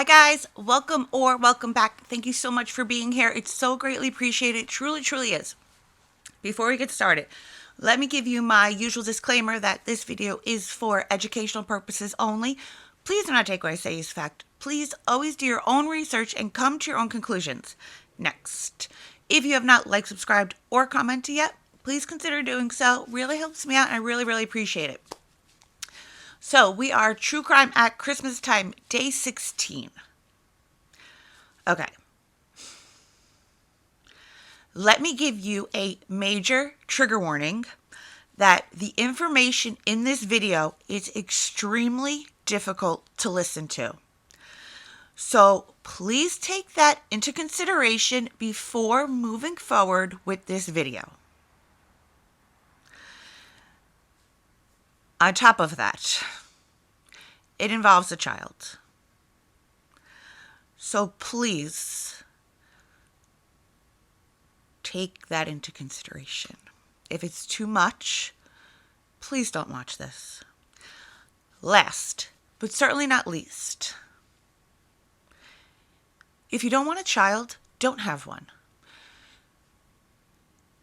Hi guys, welcome back. Thank you so much for being here. It's so greatly appreciated. Truly is. Before we get started, let me give you my usual disclaimer that this video is for educational purposes only. Please do not take what I say as fact. Please always do your own research and come to your own conclusions. Next, if you have not liked, subscribed, or commented yet, please consider doing so. Really helps me out and I really appreciate it. So we are True Crime at Christmas time, day 16. Okay. Let me give you a major trigger warning that the information in this video is extremely difficult to listen to. So please take that into consideration before moving forward with this video. On top of that, it involves a child. So please take that into consideration. If it's too much, please don't watch this. Last, but certainly not least, if you don't want a child, don't have one.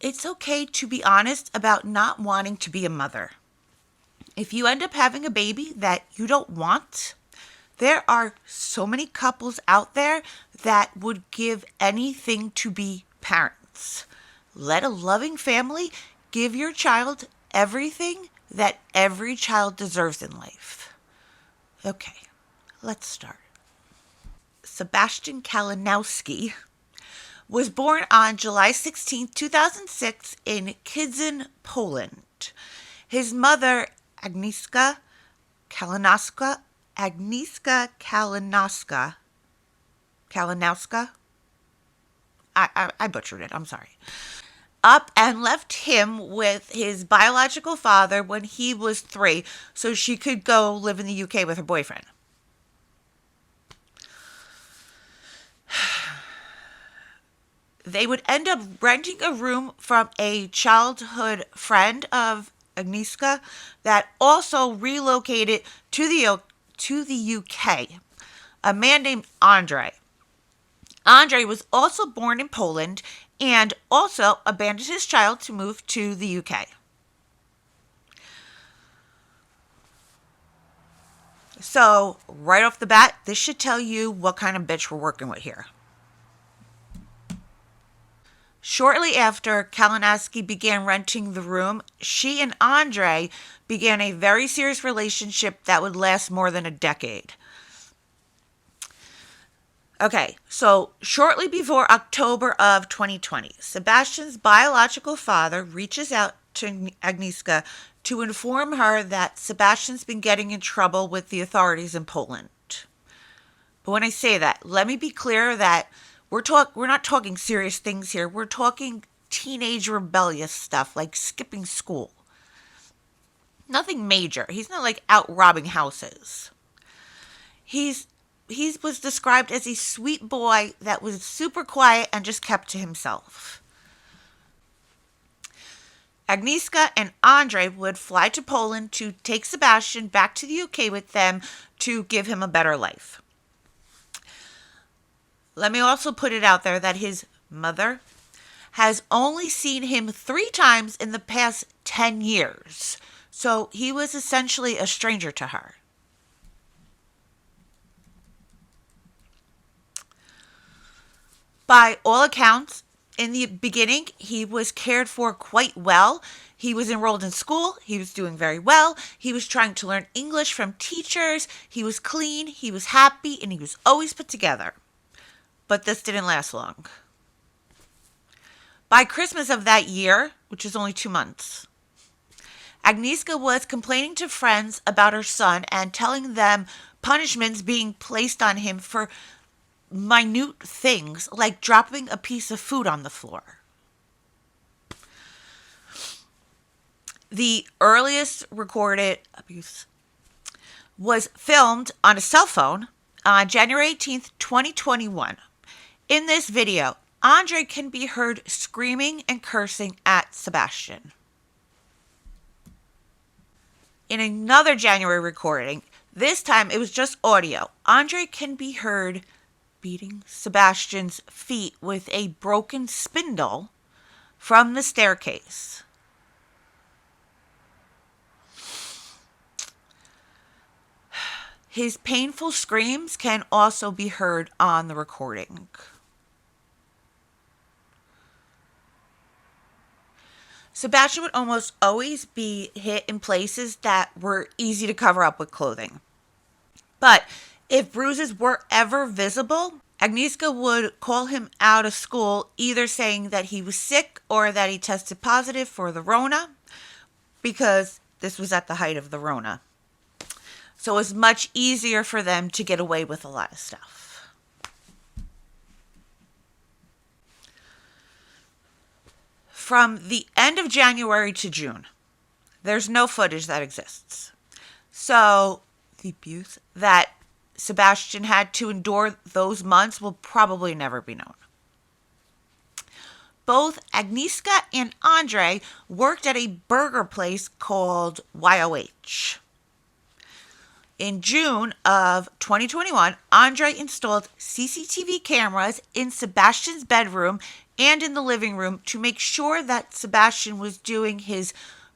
It's okay to be honest about not wanting to be a mother. If you end up having a baby that you don't want, there are so many couples out there that would give anything to be parents. Let a loving family give your child everything that every child deserves in life. Okay, let's start. Sebastian Kalinowski was born on July 16, 2006 in Kędzyn, Poland. His mother, Agnieszka Kalinowska, I butchered it, I'm sorry, up and left him with his biological father when he was 3 so she could go live in the UK with her boyfriend. They would end up renting a room from a childhood friend of Agnieszka that also relocated to the UK, a man named Andre. Andre was also born in Poland and also abandoned his child to move to the UK. So, right off the bat, this should tell you what kind of bitch we're working with here. Shortly after Kalinowski began renting the room, she and Andre began a very serious relationship that would last more than a decade. Okay, so shortly before October of 2020, Sebastian's biological father reaches out to Agnieszka to inform her that Sebastian's been getting in trouble with the authorities in Poland. But when I say that, let me be clear that we're not talking serious things here. We're talking teenage rebellious stuff like skipping school. Nothing major. He's not like out robbing houses. He was described as a sweet boy that was super quiet and just kept to himself. Agnieszka and Andre would fly to Poland to take Sebastian back to the UK with them to give him a better life. Let me also put it out there that his mother has only seen him 3 times in the past 10 years. So he was essentially a stranger to her. By all accounts, in the beginning, he was cared for quite well. He was enrolled in school. He was doing very well. He was trying to learn English from teachers. He was clean. He was happy, and he was always put together. But this didn't last long. By Christmas of that year, which is only 2 months, Agnieszka was complaining to friends about her son and telling them punishments being placed on him for minute things like dropping a piece of food on the floor. The earliest recorded abuse was filmed on a cell phone on January 18th, 2021. In this video, Andre can be heard screaming and cursing at Sebastian. In another January recording, This time it was just audio. Andre can be heard beating Sebastian's feet with a broken spindle from the staircase. His painful screams can also be heard on the recording. Sebastian would almost always be hit in places that were easy to cover up with clothing. But if bruises were ever visible, Agnieszka would call him out of school, either saying that he was sick or that he tested positive for the Rona, because this was at the height of the Rona. So it was much easier for them to get away with a lot of stuff. From the end of January to June, there's no footage that exists. So the abuse that Sebastian had to endure those months will probably never be known. Both Agnieszka and Andre worked at a burger place called YOH. In June of 2021, Andre installed CCTV cameras in Sebastian's bedroom and in the living room to make sure that Sebastian was doing his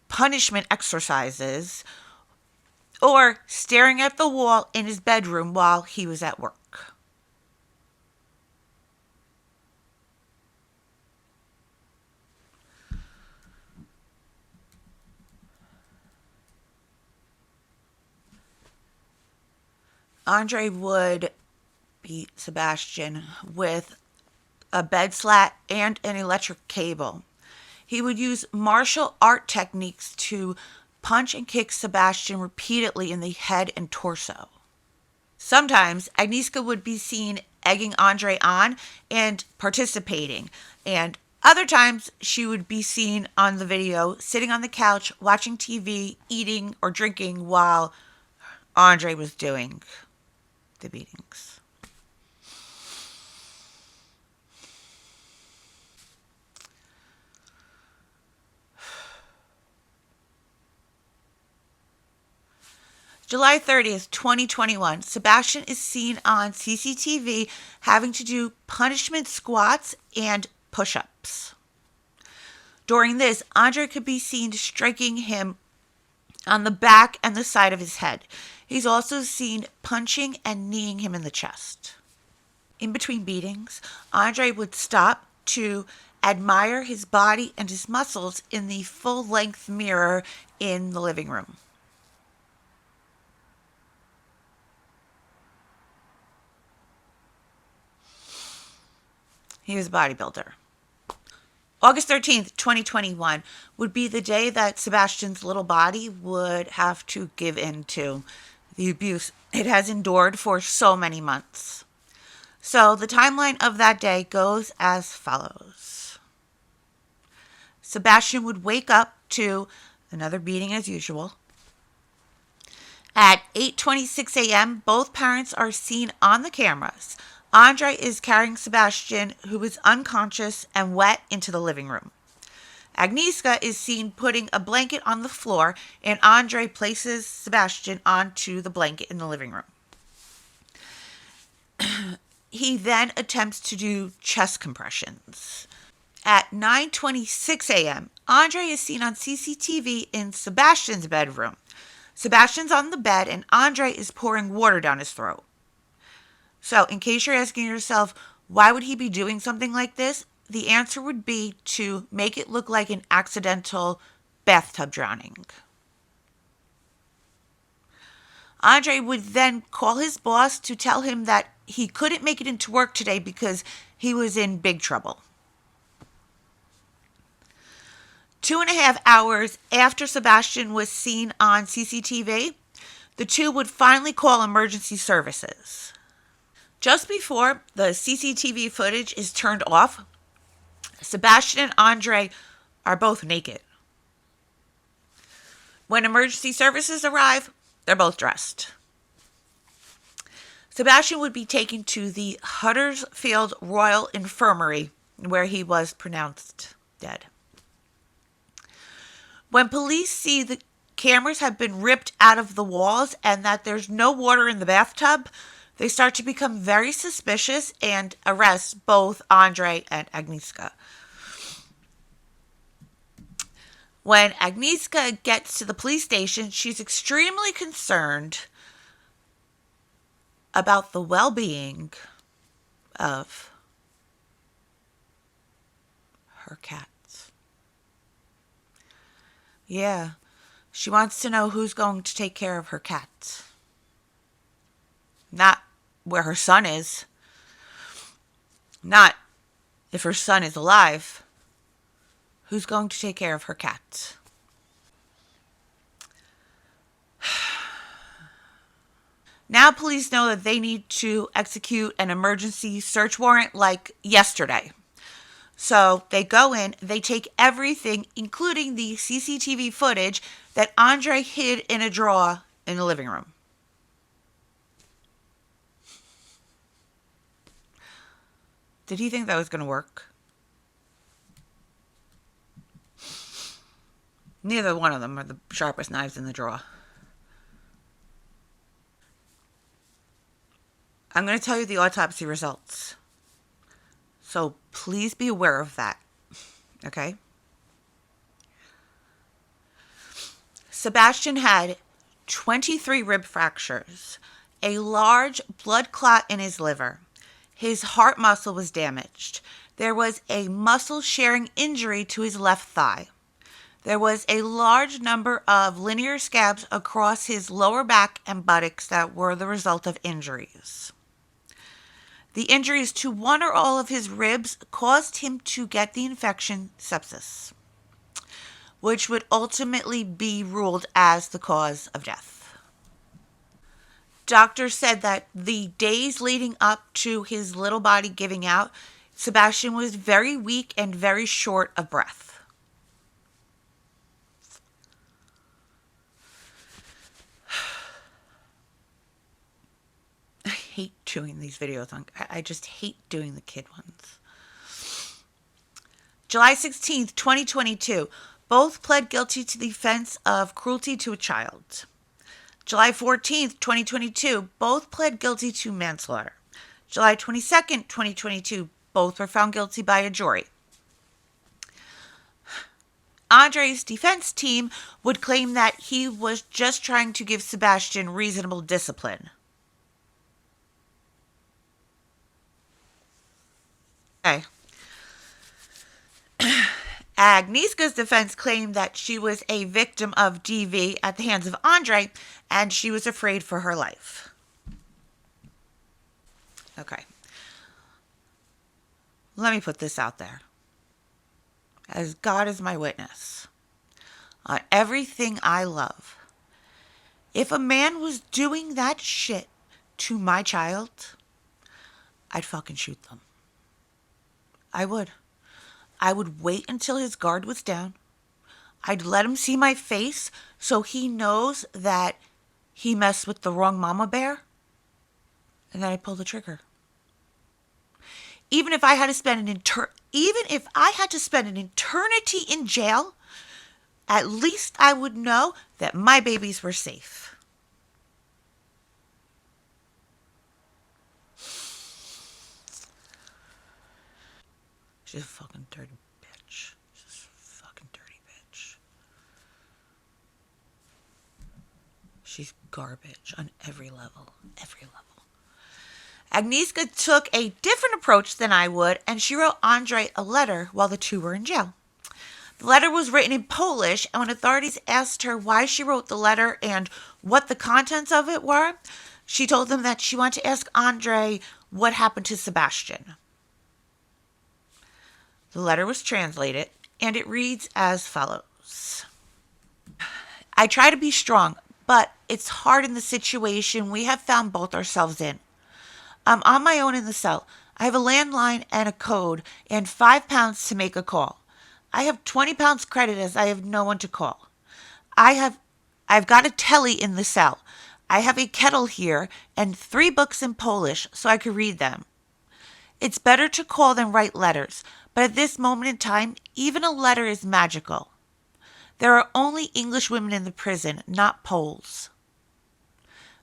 punishment exercises or staring at the wall in his bedroom while he was at work. Andre would beat Sebastian with a bed slat and an electric cable. He would use martial art techniques to punch and kick Sebastian repeatedly in the head and torso. Sometimes Agnieszka would be seen egging Andre on and participating, and other times she would be seen on the video sitting on the couch watching TV, eating or drinking while Andre was doing the beatings. July 30th, 2021, Sebastian is seen on CCTV having to do punishment squats and push-ups. During this, Andre could be seen striking him on the back and the side of his head. He's also seen punching and kneeing him in the chest. In between beatings, Andre would stop to admire his body and his muscles in the full-length mirror in the living room. He was a bodybuilder. August 13th, 2021 would be the day that Sebastian's little body would have to give in to the abuse it has endured for so many months. So the timeline of that day goes as follows. Sebastian would wake up to another beating as usual. At 8:26 a.m., both parents are seen on the cameras. Andre is carrying Sebastian, who is unconscious and wet, into the living room. Agnieszka is seen putting a blanket on the floor, and Andre places Sebastian onto the blanket in the living room. He then attempts to do chest compressions. At 9:26 a.m., Andre is seen on CCTV in Sebastian's bedroom. Sebastian's on the bed, and Andre is pouring water down his throat. So, in case you're asking yourself, why would he be doing something like this? The answer would be to make it look like an accidental bathtub drowning. Andre would then call his boss to tell him that he couldn't make it into work today because he was in big trouble. 2.5 hours after Sebastian was seen on CCTV, the two would finally call emergency services. Just before the CCTV footage is turned off, Sebastian and Andre are both naked. When emergency services arrive, they're both dressed. Sebastian would be taken to the Huddersfield Royal Infirmary, where he was pronounced dead. When police see the cameras have been ripped out of the walls and that there's no water in the bathtub, they start to become very suspicious and arrest both Andre and Agnieszka. When Agnieszka gets to the police station, she's extremely concerned about the well-being of her cats. Yeah, she wants to know who's going to take care of her cats. Not where her son is. Not if her son is alive. Who's going to take care of her cats? Now police know that they need to execute an emergency search warrant like yesterday. So they go in, they take everything, including the CCTV footage that Andre hid in a drawer in the living room. Did he think that was going to work? Neither one of them are the sharpest knives in the drawer. I'm going to tell you the autopsy results. So please be aware of that. Okay? Sebastian had 23 rib fractures, a large blood clot in his liver. His heart muscle was damaged. There was a muscle sharing injury to his left thigh. There was a large number of linear scabs across his lower back and buttocks that were the result of injuries. The injuries to one or all of his ribs caused him to get the infection sepsis, which would ultimately be ruled as the cause of death. Doctors said that the days leading up to his little body giving out, Sebastian was very weak and very short of breath. I hate doing these videos. I just hate doing the kid ones. July 16th, 2022. Both pled guilty to the offense of cruelty to a child. July 14th, 2022. Both pled guilty to manslaughter. July 22nd, 2022. Both were found guilty by a jury. Andre's defense team would claim that he was just trying to give Sebastian reasonable discipline. Okay. Agnieszka's defense claimed that she was a victim of DV at the hands of Andre, and she was afraid for her life. Okay. Let me put this out there. As God is my witness, on everything I love, if a man was doing that shit to my child, I'd fucking shoot them. I would. I would wait until his guard was down. I'd let him see my face so he knows that he messed with the wrong mama bear. And then I'd pull the trigger. Even if I had to spend an eternity in jail, at least I would know that my babies were safe. She's a fucking dirty bitch. She's a fucking dirty bitch. She's garbage on every level. Every level. Agnieszka took a different approach than I would, and she wrote Andre a letter while the two were in jail. The letter was written in Polish, and when authorities asked her why she wrote the letter and what the contents of it were, she told them that she wanted to ask Andre what happened to Sebastian. The letter was translated, and it reads as follows. I try to be strong, but it's hard in the situation we have found both ourselves in. I'm on my own in the cell. I have a landline and a code and £5 to make a call. I have £20 credit as I have no one to call. I've got a telly in the cell. I have a kettle here and 3 books in Polish so I could read them. It's better to call than write letters, but at this moment in time, even a letter is magical. There are only English women in the prison, not Poles.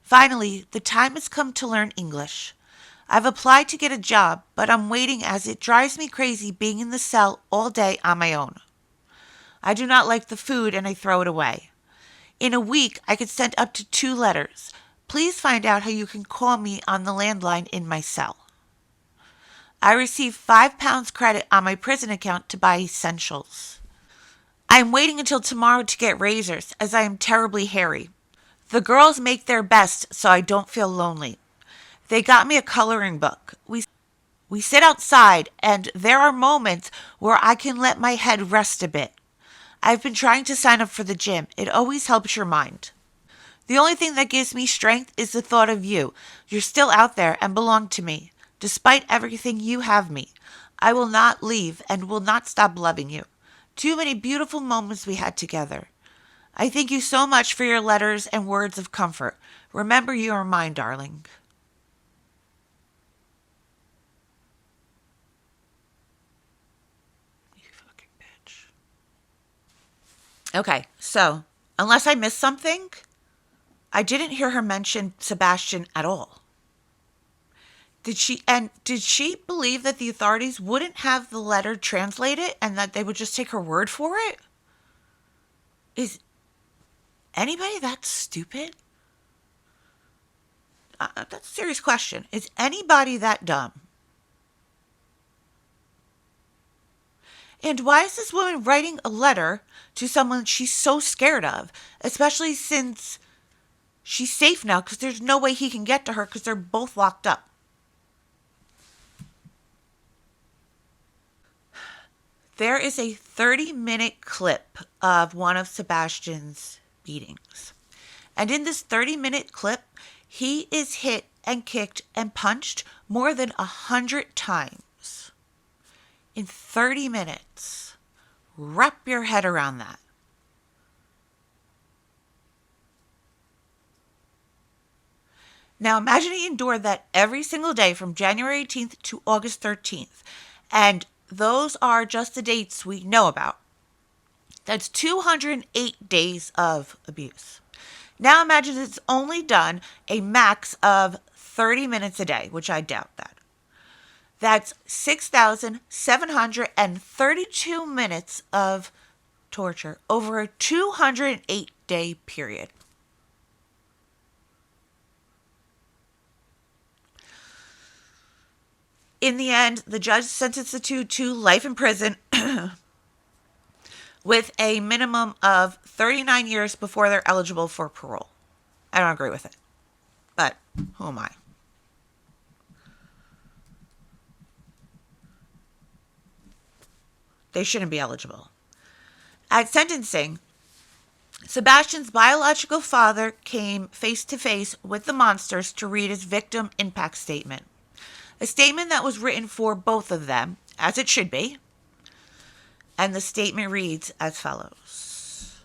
Finally, the time has come to learn English. I've applied to get a job, but I'm waiting as it drives me crazy being in the cell all day on my own. I do not like the food and I throw it away. In a week, I could send up to 2 letters. Please find out how you can call me on the landline in my cell. I receive £5 credit on my prison account to buy essentials. I am waiting until tomorrow to get razors, as I am terribly hairy. The girls make their best so I don't feel lonely. They got me a coloring book. We sit outside, and there are moments where I can let my head rest a bit. I've been trying to sign up for the gym. It always helps your mind. The only thing that gives me strength is the thought of you. You're still out there and belong to me. Despite everything, you have me. I will not leave and will not stop loving you. Too many beautiful moments we had together. I thank you so much for your letters and words of comfort. Remember, you are mine, darling. You fucking bitch. Okay, so, unless I missed something, I didn't hear her mention Sebastian at all. Did she believe that the authorities wouldn't have the letter translated and that they would just take her word for it? Is anybody that stupid? That's a serious question. Is anybody that dumb? And why is this woman writing a letter to someone she's so scared of, especially since she's safe now because there's no way he can get to her because they're both locked up? There is a 30-minute clip of one of Sebastian's beatings. And in this 30-minute clip, he is hit and kicked and punched more than 100 times. In 30 minutes. Wrap your head around that. Now imagine he endured that every single day from January 18th to August 13th. And those are just the dates we know about. That's 208 days of abuse. Now imagine it's only done a max of 30 minutes a day, which I doubt that. That's 6,732 minutes of torture over a 208-day period. In the end, the judge sentenced the two to life in prison with a minimum of 39 years before they're eligible for parole. I don't agree with it, but who am I? They shouldn't be eligible. At sentencing, Sebastian's biological father came face to face with the monsters to read his victim impact statement. A statement that was written for both of them, as it should be. And the statement reads as follows.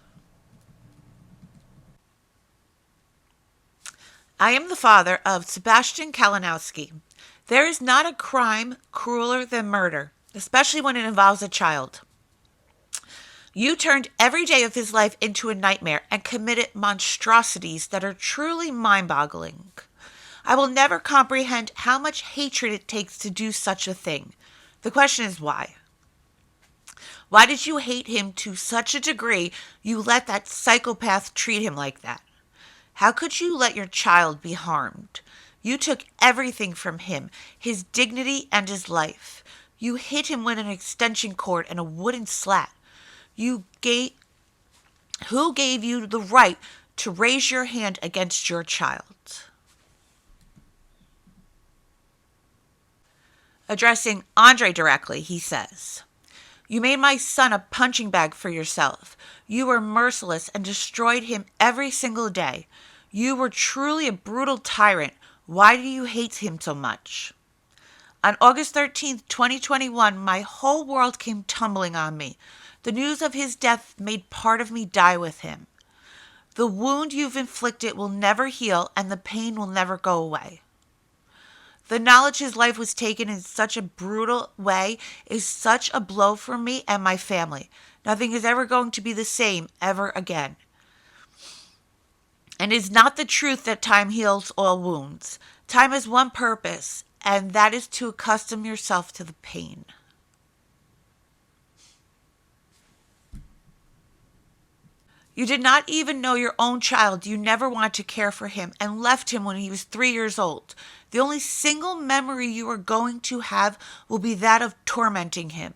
I am the father of Sebastian Kalinowski. There is not a crime crueler than murder, especially when it involves a child. You turned every day of his life into a nightmare and committed monstrosities that are truly mind-boggling. I will never comprehend how much hatred it takes to do such a thing. The question is why? Why did you hate him to such a degree you let that psychopath treat him like that? How could you let your child be harmed? You took everything from him, his dignity and his life. You hit him with an extension cord and a wooden slat. Who gave you the right to raise your hand against your child? Addressing Andre directly, he says, You made my son a punching bag for yourself. You were merciless and destroyed him every single day. You were truly a brutal tyrant. Why do you hate him so much? On August 13th, 2021, my whole world came tumbling on me. The news of his death made part of me die with him. The wound you've inflicted will never heal and the pain will never go away. The knowledge his life was taken in such a brutal way is such a blow for me and my family. Nothing is ever going to be the same ever again. And it is not the truth that time heals all wounds. Time has one purpose, and that is to accustom yourself to the pain. You did not even know your own child. You never wanted to care for him and left him when he was 3 years old. The only single memory you are going to have will be that of tormenting him.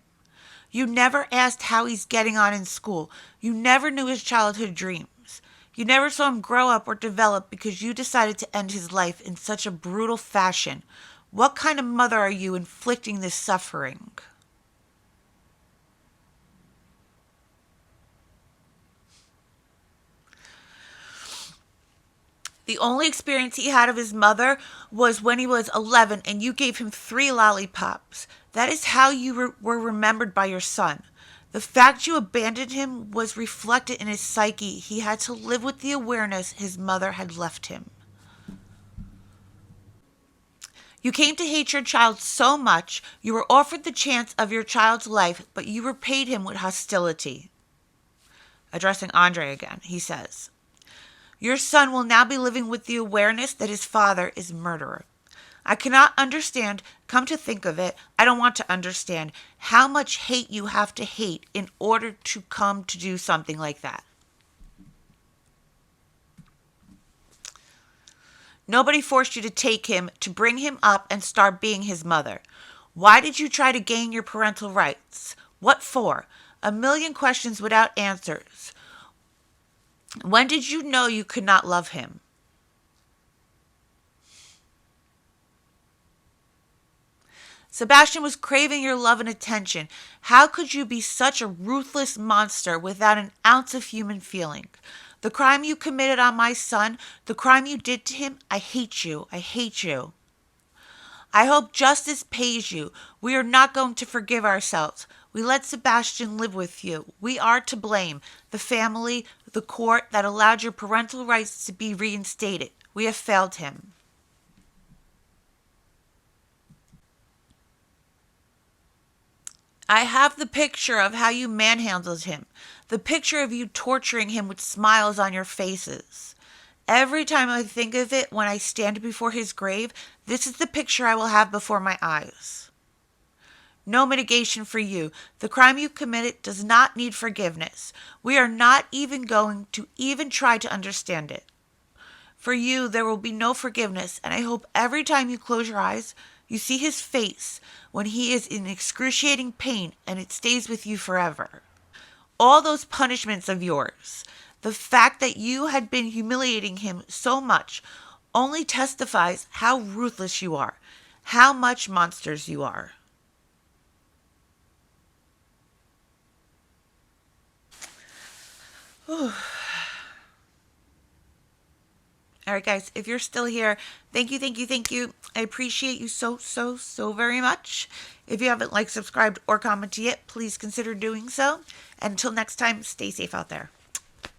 You never asked how he's getting on in school. You never knew his childhood dreams. You never saw him grow up or develop because you decided to end his life in such a brutal fashion. What kind of mother are you inflicting this suffering? The only experience he had of his mother was when he was 11 and you gave him 3 lollipops. That is how you were remembered by your son. The fact you abandoned him was reflected in his psyche. He had to live with the awareness his mother had left him. You came to hate your child so much, you were offered the chance of your child's life, but you repaid him with hostility. Addressing Andre again, he says, your son will now be living with the awareness that his father is a murderer. I cannot understand, come to think of it, I don't want to understand how much hate you have to hate in order to come to do something like that. Nobody forced you to take him, to bring him up and start being his mother. Why did you try to gain your parental rights? What for? A million questions without answers. When did you know you could not love him? Sebastian was craving your love and attention. How could you be such a ruthless monster without an ounce of human feeling? The crime you committed on my son, the crime you did to him, I hate you. I hate you. I hope justice pays you. We are not going to forgive ourselves. We let Sebastian live with you. We are to blame. The family, the court that allowed your parental rights to be reinstated. We have failed him. I have the picture of how you manhandled him. The picture of you torturing him with smiles on your faces. Every time I think of it when I stand before his grave, this is the picture I will have before my eyes. No mitigation for you. The crime you committed does not need forgiveness. We are not even going to even try to understand it. For you, there will be no forgiveness, and I hope every time you close your eyes, you see his face when he is in excruciating pain, and it stays with you forever. All those punishments of yours, the fact that you had been humiliating him so much, only testifies how ruthless you are, how much monsters you are. All right, guys, if you're still here, thank you, thank you, thank you. I appreciate you so, so, so very much. If you haven't liked, subscribed, or commented yet, please consider doing so. And until next time, stay safe out there.